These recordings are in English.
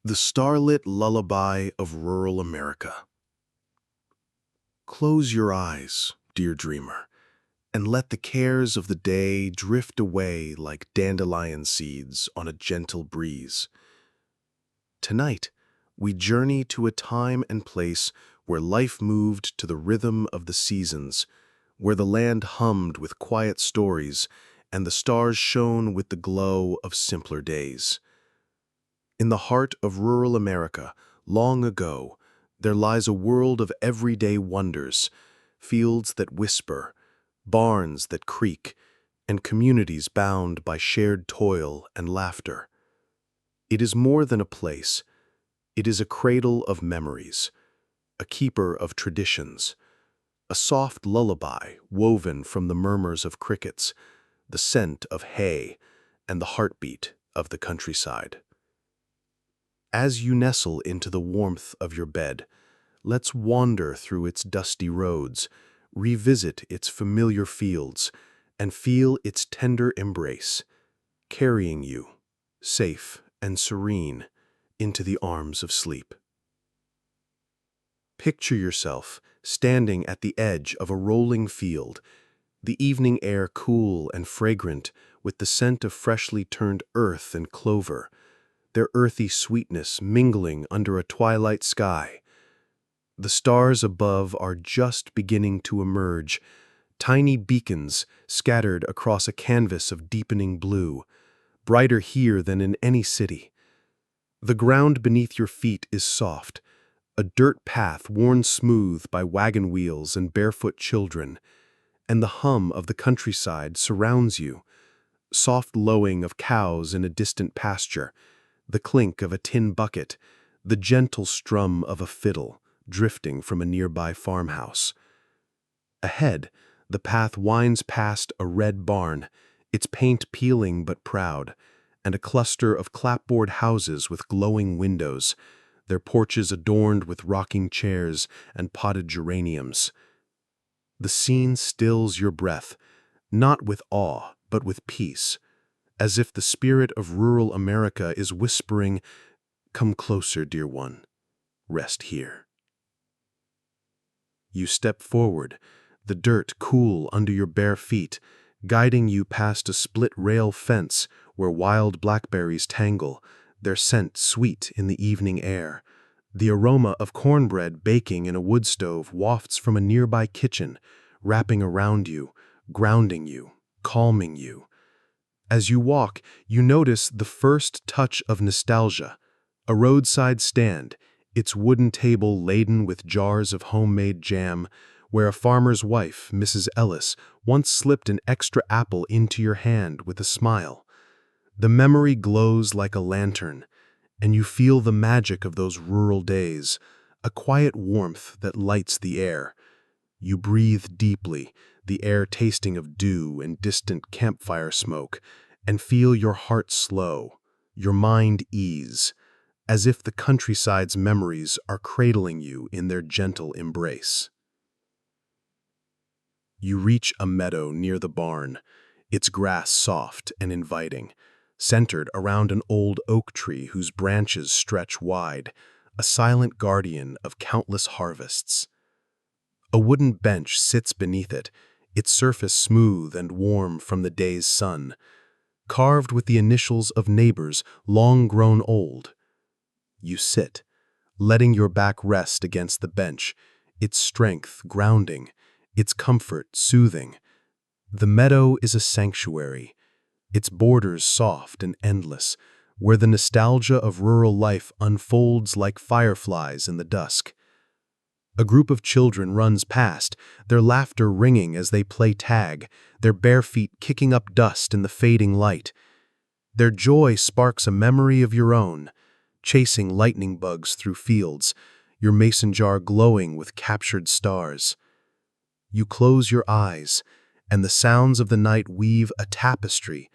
The starlit lullaby of rural America. Close your eyes, dear dreamer, and let the cares of the day drift away like dandelion seeds on a gentle breeze. Tonight, we journey to a time and place where life moved to the rhythm of the seasons, where the land hummed with quiet stories and the stars shone with the glow of simpler days. In the heart of rural America, long ago, there lies a world of everyday wonders, fields that whisper, barns that creak, and communities bound by shared toil and laughter. It is more than a place. It is a cradle of memories, a keeper of traditions, a soft lullaby woven from the murmurs of crickets, the scent of hay, and the heartbeat of the countryside. As you nestle into the warmth of your bed, let's wander through its dusty roads, revisit its familiar fields, and feel its tender embrace, carrying you, safe and serene, into the arms of sleep. Picture yourself standing at the edge of a rolling field, the evening air cool and fragrant with the scent of freshly turned earth and clover, their earthy sweetness mingling under a twilight sky. The stars above are just beginning to emerge, tiny beacons scattered across a canvas of deepening blue, brighter here than in any city. The ground beneath your feet is soft, a dirt path worn smooth by wagon wheels and barefoot children, and the hum of the countryside surrounds you, soft lowing of cows in a distant pasture, the clink of a tin bucket, the gentle strum of a fiddle drifting from a nearby farmhouse. Ahead, the path winds past a red barn, its paint peeling but proud, and a cluster of clapboard houses with glowing windows, their porches adorned with rocking chairs and potted geraniums. The scene stills your breath, not with awe, but with peace, as if the spirit of rural America is whispering, "Come closer, dear one. Rest here." You step forward, the dirt cool under your bare feet, guiding you past a split-rail fence where wild blackberries tangle, their scent sweet in the evening air. The aroma of cornbread baking in a wood stove wafts from a nearby kitchen, wrapping around you, grounding you, calming you. As you walk, you notice the first touch of nostalgia, a roadside stand, its wooden table laden with jars of homemade jam, where a farmer's wife, Mrs. Ellis, once slipped an extra apple into your hand with a smile. The memory glows like a lantern, and you feel the magic of those rural days, a quiet warmth that lights the air. You breathe deeply, the air tasting of dew and distant campfire smoke, and feel your heart slow, your mind ease, as if the countryside's memories are cradling you in their gentle embrace. You reach a meadow near the barn, its grass soft and inviting, centered around an old oak tree whose branches stretch wide, a silent guardian of countless harvests. A wooden bench sits beneath it, its surface smooth and warm from the day's sun, carved with the initials of neighbors long grown old. You sit, letting your back rest against the bench, its strength grounding, its comfort soothing. The meadow is a sanctuary, its borders soft and endless, where the nostalgia of rural life unfolds like fireflies in the dusk. A group of children runs past, their laughter ringing as they play tag, their bare feet kicking up dust in the fading light. Their joy sparks a memory of your own, chasing lightning bugs through fields, your mason jar glowing with captured stars. You close your eyes, and the sounds of the night weave a tapestry,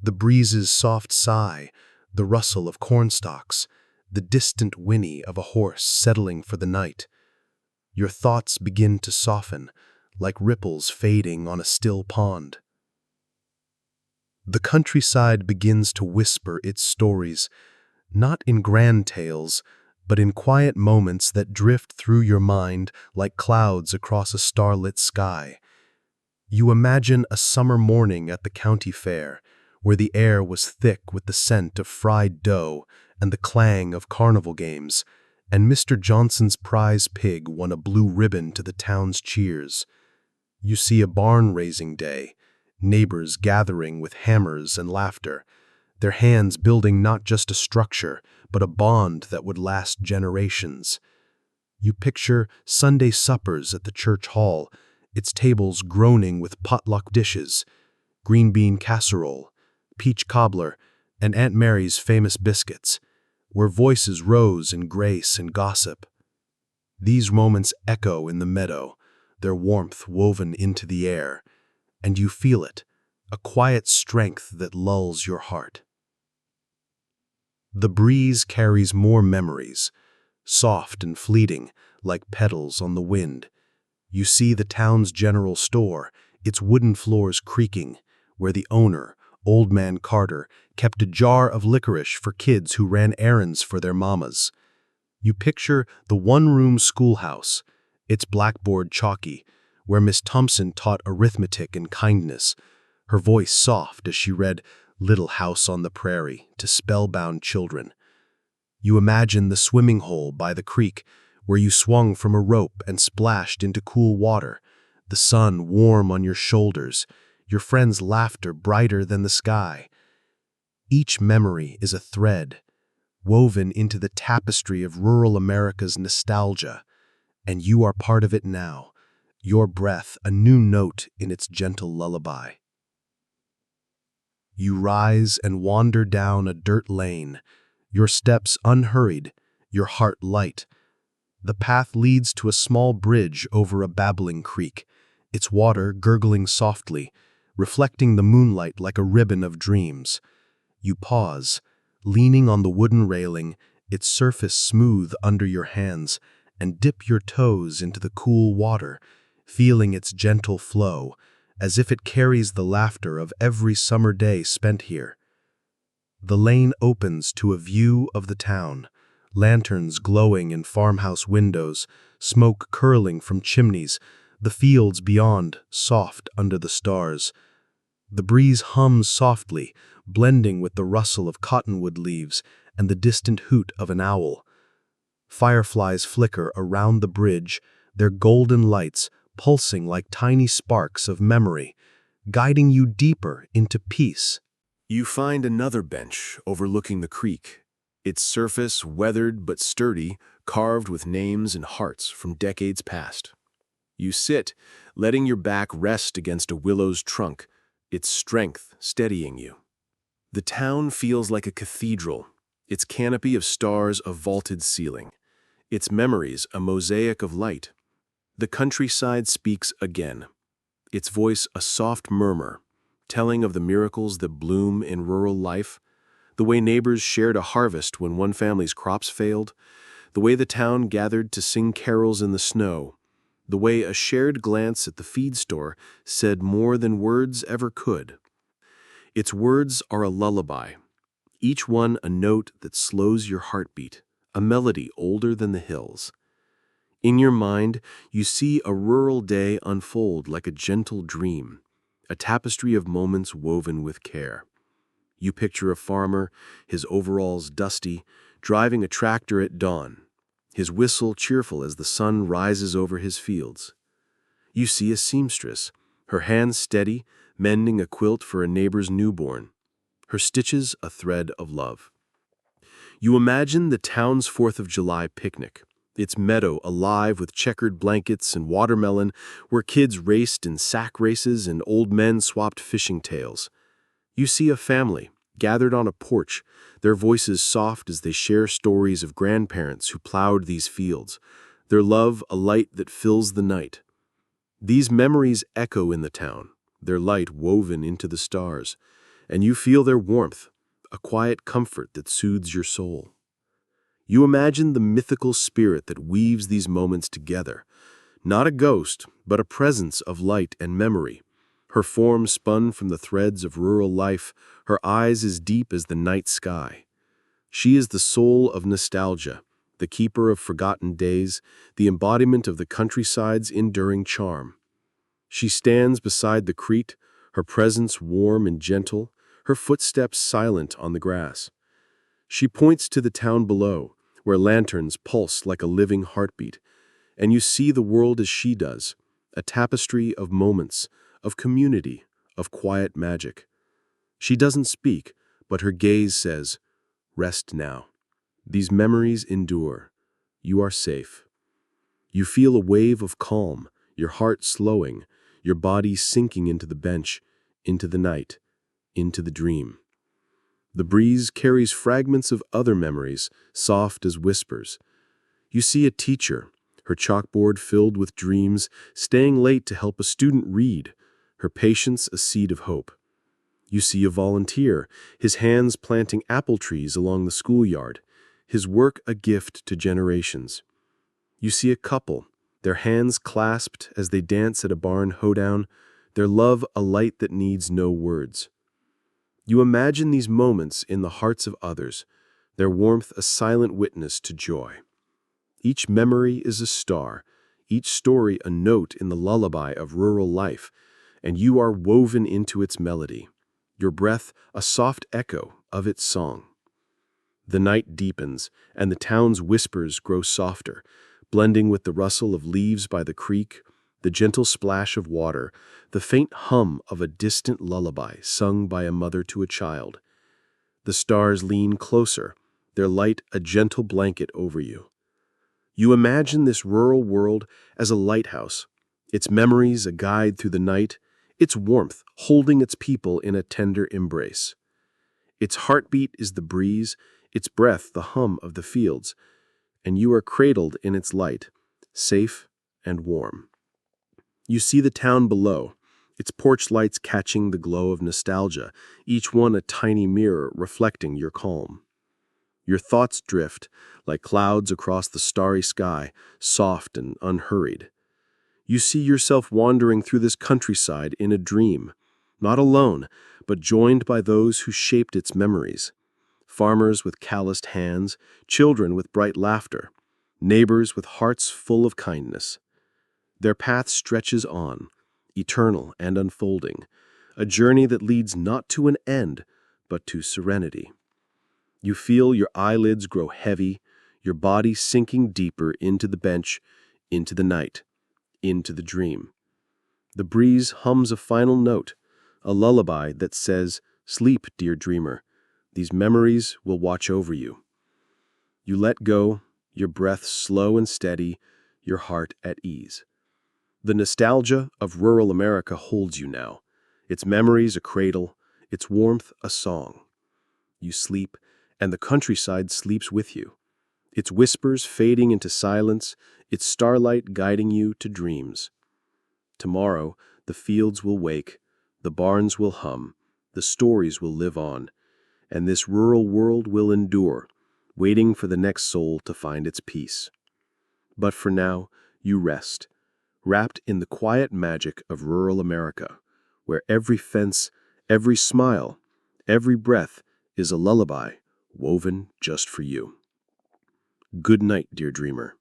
the breeze's soft sigh, the rustle of cornstalks, the distant whinny of a horse settling for the night. Your thoughts begin to soften, like ripples fading on a still pond. The countryside begins to whisper its stories, not in grand tales, but in quiet moments that drift through your mind like clouds across a starlit sky. You imagine a summer morning at the county fair, where the air was thick with the scent of fried dough and the clang of carnival games, and Mr. Johnson's prize pig won a blue ribbon to the town's cheers. You see a barn-raising day, neighbors gathering with hammers and laughter, their hands building not just a structure, but a bond that would last generations. You picture Sunday suppers at the church hall, its tables groaning with potluck dishes, green bean casserole, peach cobbler, and Aunt Mary's famous biscuits, where voices rose in grace and gossip. These moments echo in the meadow, their warmth woven into the air, and you feel it, a quiet strength that lulls your heart. The breeze carries more memories, soft and fleeting, like petals on the wind. You see the town's general store, its wooden floors creaking, where the owner, Old Man Carter, kept a jar of licorice for kids who ran errands for their mamas. You picture the one-room schoolhouse, its blackboard chalky, where Miss Thompson taught arithmetic and kindness, her voice soft as she read Little House on the Prairie to spellbound children. You imagine the swimming hole by the creek, where you swung from a rope and splashed into cool water, the sun warm on your shoulders, your friends' laughter brighter than the sky. Each memory is a thread, woven into the tapestry of rural America's nostalgia, and you are part of it now, your breath a new note in its gentle lullaby. You rise and wander down a dirt lane, your steps unhurried, your heart light. The path leads to a small bridge over a babbling creek, its water gurgling softly, reflecting the moonlight like a ribbon of dreams. You pause, leaning on the wooden railing, its surface smooth under your hands, and dip your toes into the cool water, feeling its gentle flow, as if it carries the laughter of every summer day spent here. The lane opens to a view of the town, lanterns glowing in farmhouse windows, smoke curling from chimneys, the fields beyond soft under the stars. The breeze hums softly, blending with the rustle of cottonwood leaves and the distant hoot of an owl. Fireflies flicker around the bridge, their golden lights pulsing like tiny sparks of memory, guiding you deeper into peace. You find another bench overlooking the creek, its surface weathered but sturdy, carved with names and hearts from decades past. You sit, letting your back rest against a willow's trunk, its strength steadying you. The town feels like a cathedral, its canopy of stars a vaulted ceiling, its memories a mosaic of light. The countryside speaks again, its voice a soft murmur, telling of the miracles that bloom in rural life, the way neighbors shared a harvest when one family's crops failed, the way the town gathered to sing carols in the snow, the way a shared glance at the feed store said more than words ever could. Its words are a lullaby, each one a note that slows your heartbeat, a melody older than the hills. In your mind, you see a rural day unfold like a gentle dream, a tapestry of moments woven with care. You picture a farmer, his overalls dusty, driving a tractor at dawn, his whistle cheerful as the sun rises over his fields. You see a seamstress, her hands steady, mending a quilt for a neighbor's newborn, her stitches a thread of love. You imagine the town's 4th of July picnic, its meadow alive with checkered blankets and watermelon, where kids raced in sack races and old men swapped fishing tails. You see a family gathered on a porch, their voices soft as they share stories of grandparents who plowed these fields, their love a light that fills the night. These memories echo in the town, their light woven into the stars, and you feel their warmth, a quiet comfort that soothes your soul. You imagine the mythical spirit that weaves these moments together, not a ghost, but a presence of light and memory, her form spun from the threads of rural life, her eyes as deep as the night sky. She is the soul of nostalgia, the keeper of forgotten days, the embodiment of the countryside's enduring charm. She stands beside the creek, her presence warm and gentle, her footsteps silent on the grass. She points to the town below, where lanterns pulse like a living heartbeat, and you see the world as she does, a tapestry of moments, of community, of quiet magic. She doesn't speak, but her gaze says, "Rest now. These memories endure. You are safe." You feel a wave of calm, your heart slowing, your body sinking into the bench, into the night, into the dream. The breeze carries fragments of other memories, soft as whispers. You see a teacher, her chalkboard filled with dreams, staying late to help a student read, her patience a seed of hope. You see a volunteer, his hands planting apple trees along the schoolyard, his work a gift to generations. You see a couple, their hands clasped as they dance at a barn hoedown, their love a light that needs no words. You imagine these moments in the hearts of others, their warmth a silent witness to joy. Each memory is a star, each story a note in the lullaby of rural life, and you are woven into its melody, your breath a soft echo of its song. The night deepens, and the town's whispers grow softer, blending with the rustle of leaves by the creek, the gentle splash of water, the faint hum of a distant lullaby sung by a mother to a child. The stars lean closer, their light a gentle blanket over you. You imagine this rural world as a lighthouse, its memories a guide through the night, its warmth holding its people in a tender embrace. Its heartbeat is the breeze, its breath the hum of the fields, and you are cradled in its light, safe and warm. You see the town below, its porch lights catching the glow of nostalgia, each one a tiny mirror reflecting your calm. Your thoughts drift, like clouds across the starry sky, soft and unhurried. You see yourself wandering through this countryside in a dream, not alone, but joined by those who shaped its memories. Farmers with calloused hands, children with bright laughter, neighbors with hearts full of kindness. Their path stretches on, eternal and unfolding, a journey that leads not to an end, but to serenity. You feel your eyelids grow heavy, your body sinking deeper into the bench, into the night, into the dream. The breeze hums a final note, a lullaby that says, "Sleep, dear dreamer. These memories will watch over you." You let go, your breath slow and steady, your heart at ease. The nostalgia of rural America holds you now, its memories a cradle, its warmth a song. You sleep, and the countryside sleeps with you, its whispers fading into silence, its starlight guiding you to dreams. Tomorrow, the fields will wake, the barns will hum, the stories will live on, and this rural world will endure, waiting for the next soul to find its peace. But for now, you rest, wrapped in the quiet magic of rural America, where every fence, every smile, every breath is a lullaby woven just for you. Good night, dear dreamer.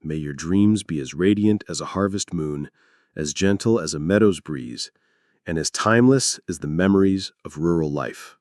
May your dreams be as radiant as a harvest moon, as gentle as a meadow's breeze, and as timeless as the memories of rural life.